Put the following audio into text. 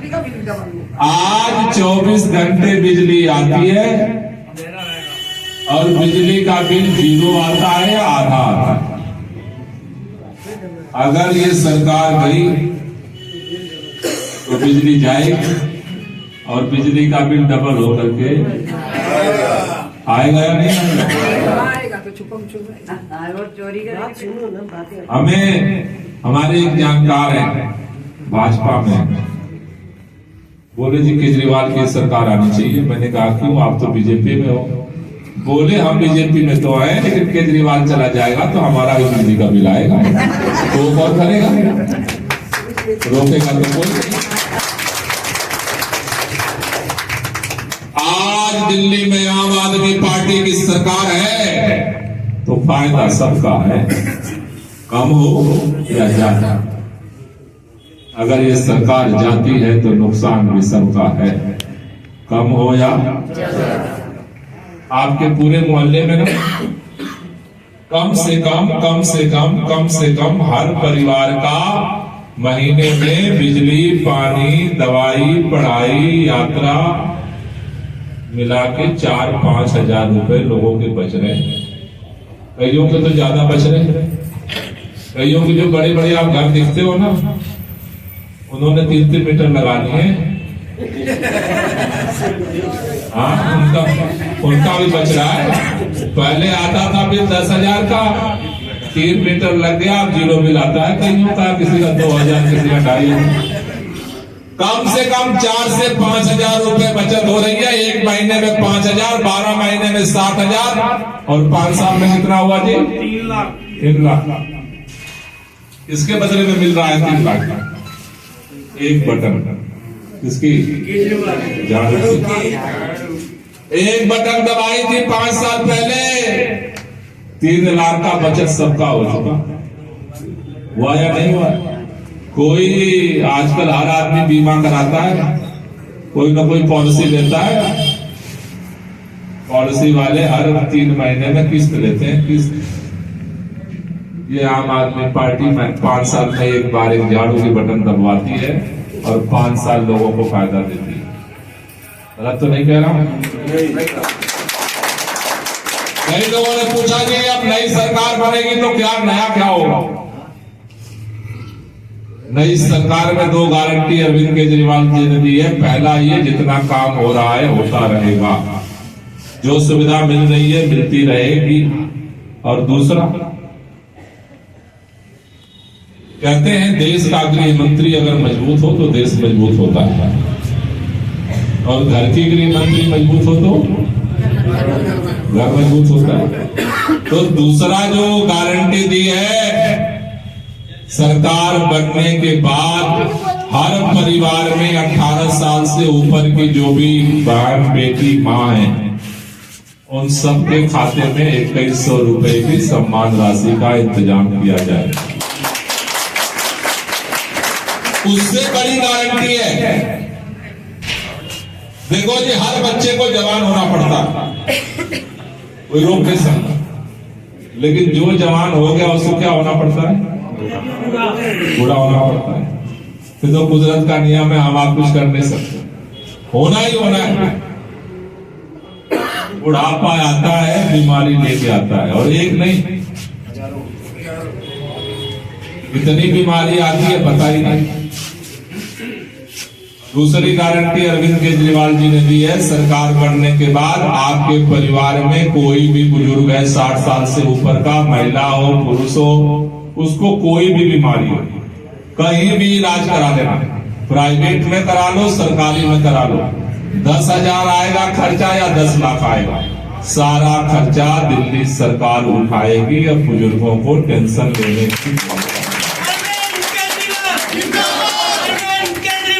आज 24 घंटे बिजली आती है और बिजली का बिल 0 आता है या आधा आता है। अगर ये सरकार गई तो बिजली जाएगी और बिजली का बिल डबल होकर के आएगा या नहीं आएगा। हमें हमारे एक जानकार है भाजपा में, बोले जी केजरीवाल की सरकार आनी चाहिए। मैंने कहा क्यों, आप तो बीजेपी में हो। बोले हम बीजेपी में तो आए लेकिन केजरीवाल चला जाएगा तो हमारा भी बिजली का बिल आएगा, तो कौन करेगा, रोकेगा तो कोई नहीं। आज दिल्ली में आम आदमी पार्टी की सरकार है तो फायदा सबका है, कम हो या ज्यादा। अगर ये सरकार जाती है तो नुकसान भी सबका है, कम हो या आपके पूरे मोहल्ले में ना कम से कम हर परिवार का महीने में बिजली, पानी, दवाई, पढ़ाई, यात्रा मिला के 4-5 हजार रुपए लोगों के बच रहे हैं। कईयों के तो ज्यादा बच रहे हैं। कईयों के जो बड़े बड़े आप घर देखते हो ना, उन्होंने 3-3 मीटर लगा लिए। हाँ, उनका भी बच रहा है। पहले आता था बिल 10,000 का, 3 मीटर लग गया, अब 0 बिल आता है कईयों का, किसी का 2,000, किसी का 2,500। कम से कम 4 से 5 हजार रुपए बचत हो रही है। एक महीने में 5,000, 12 महीने में 7,000 और 5 साल में कितना हुआ जी? 3 लाख। इसके बदले में मिल रहा है 3 लाख का एक बटन। इसकी एक बटन दबाई थी 5 साल पहले, 3 लाख का बचत सबका हो चुका। हुआ या नहीं हुआ? कोई आजकल हर आदमी बीमा कराता है, कोई ना कोई पॉलिसी लेता है। पॉलिसी वाले हर 3 महीने में किस्त लेते हैं, किस्त। ये आम आदमी पार्टी में 5 साल में एक बार एक झाड़ू की बटन दबवाती है और 5 साल लोगों को फायदा देती है। गलत तो नहीं कह रहा हूं? कई लोगों ने पूछा कि अब नई सरकार बनेगी तो क्या नया क्या होगा। नई सरकार में 2 गारंटी अरविंद केजरीवाल जी ने दी है। पहला ये, जितना काम हो रहा है होता रहेगा, जो सुविधा मिल रही है मिलती रहेगी। और दूसरा, कहते हैं देश का गृह मंत्री अगर मजबूत हो तो देश मजबूत होता है, और घर की गृह मंत्री मजबूत हो तो घर मजबूत होता है। तो दूसरा जो गारंटी दी है, सरकार बनने के बाद हर परिवार में 18 साल से ऊपर की जो भी बहन, बेटी, मां है, उन सबके खाते में 2100 रुपए की सम्मान राशि का इंतजाम किया जाए। उससे बड़ी गारंटी है, देखो जी, हर बच्चे को जवान होना पड़ता, कोई रोक नहीं सकता, लेकिन जो जवान हो गया उसको क्या होना पड़ता है? बूढ़ा होना पड़ता है। फिर तो कुदरत का नियम है, हम आप कुछ कर नहीं सकते, होना ही होना है। बुढ़ापा आता है, बीमारी लेके आता है, और एक नहीं, इतनी बीमारी आती है पता ही नहीं। दूसरी गारंटी अरविंद केजरीवाल जी ने दी है, सरकार बनने के बाद आपके परिवार में कोई भी बुजुर्ग है 60 साल से ऊपर का, महिला हो पुरुष हो, उसको कोई भी बीमारी हो, कहीं भी इलाज करा देना, प्राइवेट में करा लो, सरकारी में करा लो, 10,000 आएगा खर्चा या 10 लाख आएगा, सारा खर्चा दिल्ली सरकार उठाएगी। अब बुजुर्गों को टेंशन लेने की